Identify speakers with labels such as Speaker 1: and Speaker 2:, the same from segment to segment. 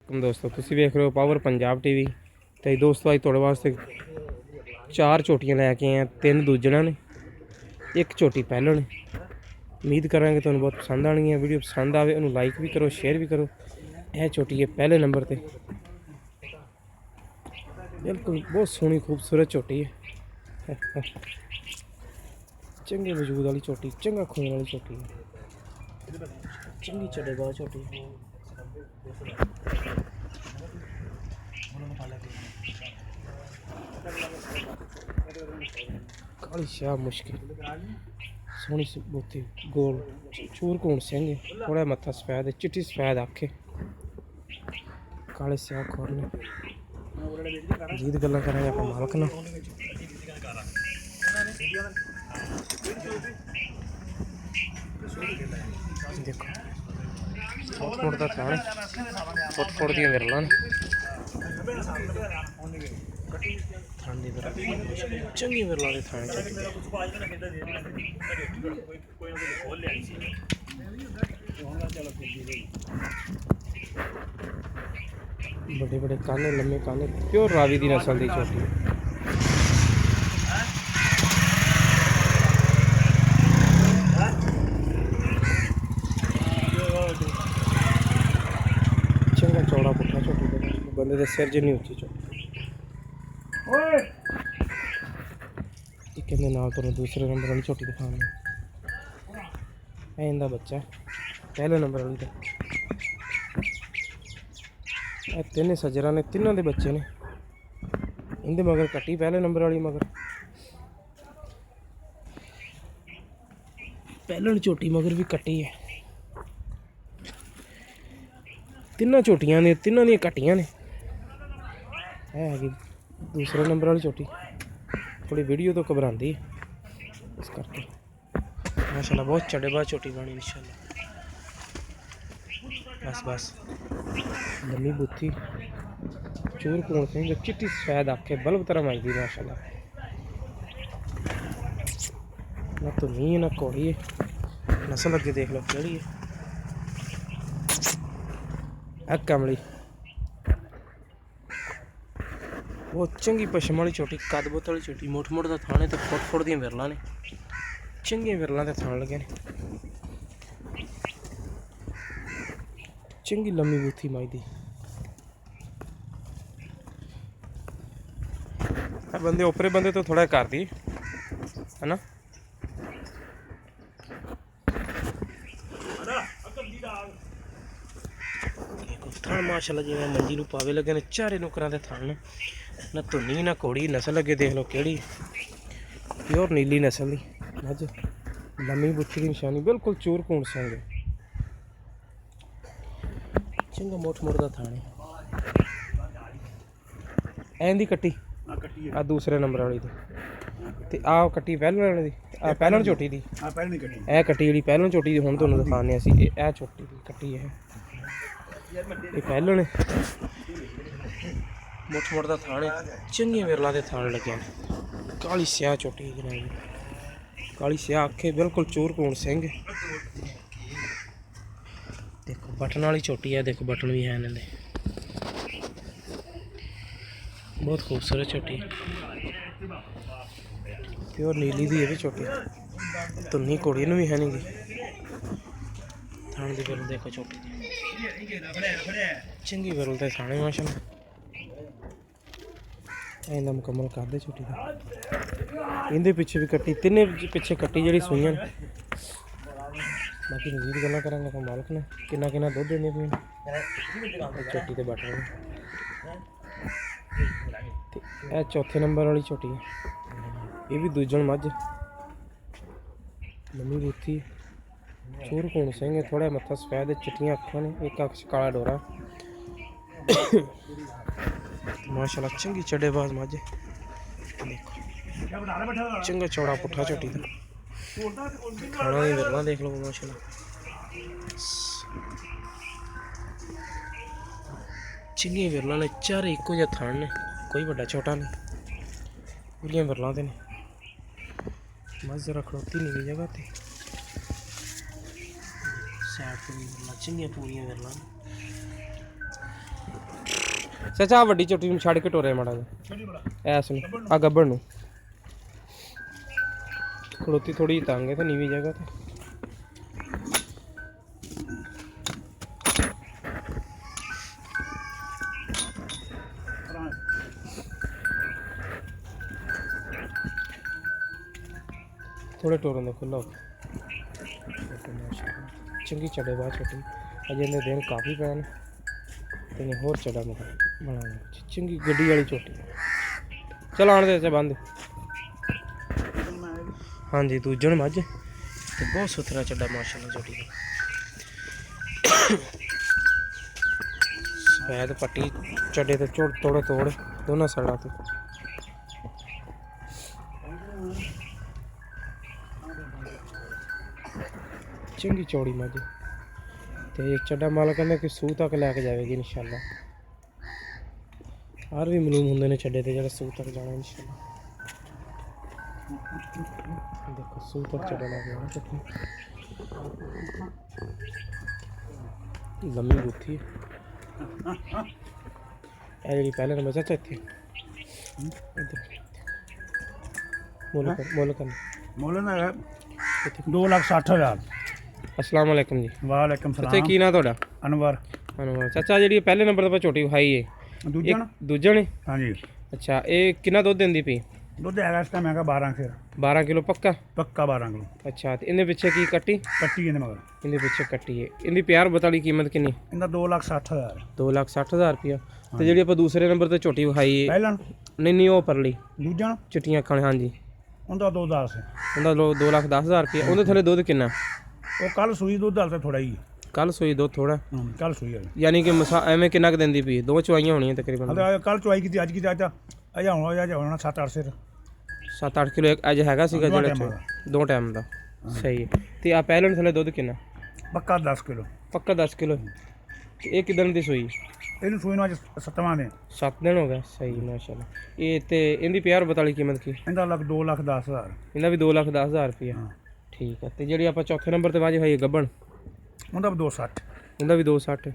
Speaker 1: दोस्तों तुसी वेख रहे हो पावर पंजाब टीवी। तो दोस्तों अज तुहाडे वास्ते 4 झोटियां लैके आए हैं, 3 दूजड़ा ने, 1 झोटी पहलों ने। उम्मीद करांगे तुहानूं बहुत पसंद आनी है। वीडियो पसंद आवे उन्होंने लाइक भी करो, शेयर भी करो। यह झोटी है पहले नंबर पर, बिल्कुल बहुत सोहनी खूबसूरत झोटी है। चंगे वजूद वाली झोटी, चंगा खून वाली झोटी है, चंगी चढ़ेबाज झोटी। काली शाह मुश्किल, सोहनी बोती, गोल चूर घूण सिंह, थोड़ा मत्था सफेद, चिट्टी सफेद आखे, काले स्याह खोरने। जीत गल्लां करांगे आपां मालक नाल। देखो फुट दा थान, फुट दियां विरलां ने, थान दी विरल चंगी विरलां दे थान बड़े बड़े काने, लम्मे काने, प्योर रावी दी नस्ल दी झोटी। चंगा चौड़ा पुट्ठा झोटी का, बंदे दे सिर जिन्नी उच्ची झोटी। एक इहदे नाल तुहानूं दूसरे नंबर वाली झोटी दिखानी है। इहदा बच्चा पहले नंबर वाली दा। ਇਹ 3 सजरा ने, तीनों के बच्चे ने। इनके मगर कट्टी पहले नंबर वाली, मगर पहलन झोटी मगर भी कट्टी है। तीनों झोटियां ने, तीनों दी कट्टियां ने। है दूसरे नंबर वाली झोटी, थोड़ी वीडियो तो घबराती है इस करके। माशाल्लाह बहुत चढ़ेबाज झोटी बनी इंशाल्लाह। बस बस लम्मी बुत्थी, चूर कूण सिंह, चिट्टी सफेद आखे, बल्ब तरह माजदी माशाल्लाह। ना धुनी है ना घोड़ी है, नस्ल अगे देख लो केड़ी है। आ कमली बहुत चंगी पशम वाली झोटी, कद बुत वाली झोटी, मुठ मुठ का थाने तो फुट दियां विरलां ने, चंगियां विरलां दे थान लगे ने। चंगी लम्मी बूथी माजदी। बंदे ओपरे बंदे तो थोड़ा कर दी है ना। थान माशाल्लाह जिवें मंजी नूं पावे लगे ने, चारे नुकरां दे थान ने, ना धुनी ना घोड़ी, नस्ल अगे देख लो केड़ी, प्योर नीली नस्ल दी मझ, लम्मी बुत्थी दी निशानी, बिल्कुल चूर कूण सिंह, चंगा मुठ मुठ दा थान है। एंदी कट्टी आ दूसरे नंबर वाली दी, ते आ कट्टी पहले वाले दी, आ पहलन झोटी दी। ए कट्टी जिहड़ी पहलन झोटी दी हुण तुहानूं दिखाने असीं, ए झोटी दी कट्टी है, ये पहलन है। मुठ मुठ दा थान है, चंगियां विरलां दे थान लगे ने। काली स्याह झोटी जनाब, काली स्याह अखे, बिल्कुल चूर कूण सिंह। देखो बटन वाली झोटी है, देखो बटन भी है इन्हें, बहुत खूबसूरत झोटी, प्योर नीली दी है भी झोटी, धुनी घोड़ी नूं भी है नहीं गी। थान दी विरल देखो झोटी दी, चंगी विरल ते थाने माशाल्लाह। इन्ना मुकम्मल कर दे झोटी का। इनके पिछे भी कट्टी, तिने पिछे कट्टी जी सूइयां ने। बाकी मजीद गल्लां करांगे तो मालक ने किन्ना किन्ना दुध देंदे पे झोटी ते बटन। यह चौथे नंबर वाली झोटी है, ये भी दूजन मझ, लम्मी बूथी, चूर कूण सिंह, थोड़ा मत्था सफेद, चिट्टियां अखां ने, एक अख काला डोरा। माशाल्लाह चंगी चढ़ेबाज मझ, देखो चंगा चौड़ा पुट्ठा झोटी का, खाना दी विरलां देख लो माशाल्लाह। चंगियां विरलां ने, चारे इक्को जिहा थान ने, कोई बड़ा छोटा नहीं, बुलियां विरलां दे ने। मझ जरा खड़ोती नहीं जगह ते, साइड पर भी विरलां, चंगियां पूरियां विरलां। ਚਾਚਾ ਵੱਡੀ ਝੋਟੀ ਨੂੰ ਛੱਡ ਕੇ ਟੋਰੇ ਮਾੜਾ ਜਿਹਾ ਐਸ ਨੂੰ ਆ ਗੱਬੜ ਨੂੰ ਖੜੋਤੀ ਥੋੜੀ ਤੰਗ ਹੈ ਤੇ ਨੀਵੀਂ ਜਗ੍ਹਾ ਤੇ थोड़े टोरों में खुला चंगी चढ़े बाद छोटी अजे इन्हें दिन काफ़ी पैन तेने होर चढ़ा मगर बना चंगी गड्डी वाली छोटी चल आने दे बंद हाँ जी दूजन मझ तो बहुत सुथरा चढ़ा माशाल्लाह छोटी सफेद पट्टी चढ़े तो तोड़े तोड़ दोनों सड़ा तो चंगी चौड़ी मझ तो एक चड्डा माल कहने कि सूह तक लैके जाएगी इंशाल्लाह हर भी मलूम होंगे ने चड्डे तो जो सूह तक जाना इंशाल्लाह देखो सूह तक चड्डा लैके जाना चट्टी लम्मी गुत्थी है जी पहले नंबर चाचा इतने
Speaker 2: ਮੁੱਲ ਨਾ 2,60,000
Speaker 1: अस्सलाम वालेकुम जी
Speaker 2: ਵਾਲੇਕਮ
Speaker 1: ਚਾਚਾ
Speaker 2: ਸਲਾਮ
Speaker 1: ਕੀ ਨਾਂ ਤੁਹਾਡਾ
Speaker 2: ਅਨਵਰ
Speaker 1: ਅਨਵਰ ਚਾਚਾ ਜਿਹੜੀ ਪਹਿਲੇ ਨੰਬਰ ਤੇ ਆਪਾਂ ਝੋਟੀ ਵਿਖਾਈ ਏ
Speaker 2: ਦੂਜਾ ਨਾ
Speaker 1: ਦੂਜਾ ਨੇ
Speaker 2: ਹਾਂਜੀ
Speaker 1: ਅੱਛਾ ਇਹ ਕਿੰਨਾ ਦੁੱਧ ਦਿੰਦੀ ਪਈ
Speaker 2: ਦੁੱਧ ਹੈਗਾ ਇਸ ਟਾਈਮ ਹੈਗਾ 12 ਫਿਰ
Speaker 1: 12 ਕਿਲੋ ਪੱਕਾ
Speaker 2: ਪੱਕਾ 12 ਕਿਲੋ
Speaker 1: ਅੱਛਾ ਤੇ ਇਹਦੇ ਪਿੱਛੇ ਕੀ ਕੱਟੀ
Speaker 2: ਕੱਟੀ ਇਹਦੇ ਮਗਰ
Speaker 1: ਇਹਦੇ ਪਿੱਛੇ ਕੱਟੀ ਏ ਇਹਦੀ ਪਿਆਰ ਬਤਾਲੀ ਕੀਮਤ ਕਿੰਨੀ
Speaker 2: ਇਹਦਾ 2,60,000
Speaker 1: 2,60,000 ਰੁਪਇਆ ਤੇ ਜਿਹੜੀ ਆਪਾਂ ਦੂਸਰੇ ਨੰਬਰ ਤੇ ਝੋਟੀ ਵਿਖਾਈ ਏ
Speaker 2: ਪਹਿਲਾਂ
Speaker 1: ਨਹੀਂ ਉਹ ਪਰਲੀ
Speaker 2: ਦੂਜਾ
Speaker 1: ਚਿੱਟੀਆਂ ਅੱਖਾਂ ਹਾਂਜੀ
Speaker 2: ਉਹਦਾ 2,10 ਹੈ
Speaker 1: ਉਹਦਾ 2,10,000 ਰੁਪਇਆ ਉਹਦੇ ਥੱਲੇ ਦੁੱਧ ਕਿੰਨਾ
Speaker 2: ਉਹ ਕੱਲ ਸੂਈ ਦੁੱਧ ਹਾਲ ਤਾਂ ਥੋੜਾ ਹੀ
Speaker 1: ਕੱਲ ਸੋਈ ਦੁੱਧ ਥੋੜਾ
Speaker 2: ਕੱਲ ਸੂਈ ਹੈ
Speaker 1: ਯਾਨੀ ਕਿ ਐਵੇਂ ਕਿੰਨਾ ਕੁ ਦਿੰਦੀ ਪਈ ਦੋ ਚੁਆਈਆਂ ਹੋਣੀਆਂ ਤਕਰੀਬਨ
Speaker 2: ਹਲੇ ਕੱਲ ਚੁਆਈ ਕੀਤੀ ਅੱਜ ਕੀਤੀ ਅੱਜ ਹੁਣ 7-8 ਸਿਰ
Speaker 1: 7-8 ਕਿਲੋ ਅੱਜ ਹੈਗਾ ਸੀਗਾ
Speaker 2: ਦੋ
Speaker 1: ਜਿਹੜਾ
Speaker 2: ਟਾਈਮਾਂ
Speaker 1: ਦੋ ਟਾਈਮ ਦਾ ਸਹੀ ਹੈ ਤੇ ਆ ਪਹਿਲਾਂ ਥੱਲੇ ਦੁੱਧ ਕਿੰਨਾ
Speaker 2: ਪੱਕਾ 10 ਕਿਲੋ
Speaker 1: ਪੱਕਾ 10 ਕਿਲੋ ਇਹ ਕਿਦਣ ਦੀ ਸੂਈ
Speaker 2: ਇਹਨੂੰ ਸੂਈ ਨੂੰ ਅੱਜ 7ਵਾਂ ਦੇ
Speaker 1: 7 ਦਿਨ ਹੋ ਗਏ ਸਹੀ ਮਾਸ਼ਾਅੱਲਾ ਇਹ ਤੇ ਇਹਦੀ ਪਿਆਰ ਬਤਾਲੀ ਕੀਮਤ ਕੀ
Speaker 2: ਇਹਦਾ ਲੱਗ 2,10,000
Speaker 1: ਇਹਦਾ ਵੀ 2,10,000 ਰੁਪਇਆ ਠੀਕ ਹੈ ਤੇ ਜਿਹੜੀ ਆਪਾਂ ਚੌਥੇ ਨੰਬਰ ਤੇ ਵਾਜੀ ਹੋਈ ਹੈ ਗੱਬਣ
Speaker 2: ਉਹਦਾ 2,60
Speaker 1: ਉਹਦਾ ਵੀ 2,60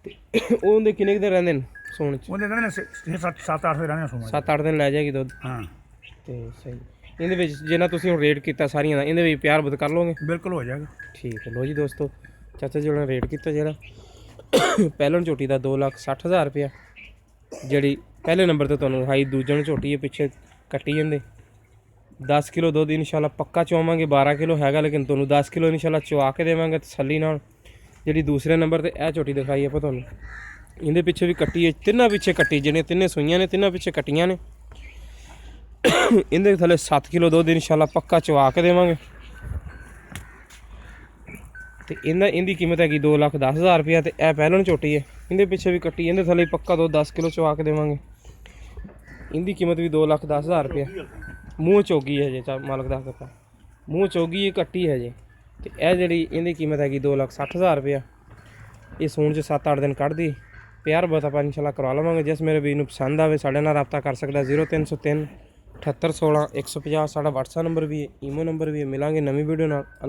Speaker 1: ਤੇ ਉਹਦੇ ਕਿੰਨੇ ਕੁ ਦਿਨ ਰਹਿੰਦੇ ਨੇ ਸੋਣ ਚ
Speaker 2: ਉਹਦੇ ਕਹਿੰਦੇ ਨੇ 7-8 ਦੇ ਰਹਿਣੇ ਸੋਣਾ
Speaker 1: 7-8 ਦਿਨ ਲੈ ਜਾਏਗੀ ਦੁੱਧ
Speaker 2: ਹਾਂ
Speaker 1: ਤੇ ਸਹੀ ਇਹਦੇ ਵਿੱਚ ਜਿੰਨਾ ਤੁਸੀਂ ਹੁਣ ਰੇਟ ਕੀਤਾ ਸਾਰੀਆਂ ਦਾ ਇਹਦੇ ਵਿੱਚ ਪਿਆਰ ਬਤ ਕਰ ਲਓਗੇ
Speaker 2: ਬਿਲਕੁਲ ਹੋ ਜਾਏਗਾ
Speaker 1: ਠੀਕ ਹੈ ਲੋ ਜੀ ਦੋਸਤੋ ਚਾਚਾ ਜੀ ਨੇ ਰੇਟ ਕੀਤਾ ਜਿਹੜਾ ਪਹਿਲਾਂ ਝੋਟੀ ਦਾ 2,60,000 ਰੁਪਇਆ ਜਿਹੜੀ ਪਹਿਲੇ ਨੰਬਰ ਤੇ ਤੁਹਾਨੂੰ ਹਾਈ ਦੂਜੇ ਨੂੰ ਝੋਟੀ ਹੈ ਪਿੱਛੇ ਕੱਟੀ ਜਾਂਦੇ 10 ਕਿਲੋ ਦੁੱਧ ਇਨਸ਼ਾਅੱਲਾ ਪੱਕਾ ਚਵਾਵਾਂਗੇ 12 ਕਿਲੋ ਹੈਗਾ ਲੇਕਿਨ ਤੁਹਾਨੂੰ 10 ਕਿਲੋ ਇਨਸ਼ਾਅੱਲਾ ਚਵਾ ਕੇ ਦੇਵਾਂਗੇ ਤਸੱਲੀ ਨਾਲ ਜਿਹੜੀ ਦੂਸਰੇ ਨੰਬਰ ਤੇ ਇਹ ਝੋਟੀ ਦਿਖਾਈ ਆਪਾਂ ਤੁਹਾਨੂੰ ਇਹਦੇ ਪਿੱਛੇ ਵੀ ਕੱਟੀ ਹੈ ਤਿੰਨਾਂ ਪਿੱਛੇ ਕੱਟੀ ਜਿਹੜੀਆਂ ਤਿੰਨੇ ਸੂਈਆਂ ਨੇ ਤਿੰਨਾਂ ਪਿੱਛੇ ਕੱਟੀਆਂ ਨੇ ਇਹਦੇ ਥੱਲੇ 7 ਕਿਲੋ ਦੁੱਧ ਇਨਸ਼ਾਅੱਲਾ ਪੱਕਾ ਚਵਾ ਕੇ ਦੇਵਾਂਗੇ ਤੇ ਇਹਦੀ ਕੀਮਤ ਹੈਗੀ 2,10,000 ਰੁਪਇਆ ਤੇ ਇਹ ਪਹਿਲਾਂ ਝੋਟੀ ਹੈ ਇਹਦੇ ਪਿੱਛੇ ਵੀ ਕੱਟੀ ਇਹਦੇ ਥੱਲੇ ਪੱਕਾ ਦੁੱਧ 10 ਕਿਲੋ ਚਵਾ ਕੇ ਦੇਵਾਂਗੇ ਇਹਦੀ ਕੀਮਤ ਵੀ 2,10,000 ਰੁਪਇਆ ਮੂੰਹ ਚੋਗੀ ਹੈ ਜੇ ਮਾਲਕ ਦਾ ਪਤਾ ਮੂੰਹ ਚੋਗੀ ਇਹ ਕੱਟੀ ਹੈ ਜੇ ਤੇ ਇਹ ਜਿਹੜੀ ਇਹਦੀ ਕੀਮਤ ਹੈਗੀ 2,60,000 ਰੁਪਇਆ ਇਹ ਸੂਣ 'ਚ 7-8 ਦਿਨ ਕੱਢਦੀ ਪਿਆਰ ਬਹੁਤ ਆਪਾਂ ਇਨਸ਼ਾਅੱਲਾ ਕਰਵਾ ਲਵਾਂਗੇ ਜਿਸ ਮੇਰੇ ਵੀਰ ਨੂੰ ਪਸੰਦ ਆਵੇ ਸਾਡੇ ਨਾਲ ਰਾਬਤਾ ਕਰ ਸਕਦਾ 0303 7816 150 ਸਾਡਾ WhatsApp ਨੰਬਰ ਵੀ ਹੈ ਈਮੋ ਨੰਬਰ ਵੀ ਹੈ ਮਿਲਾਂਗੇ ਨਵੀਂ ਵੀਡੀਓ ਨਾਲ।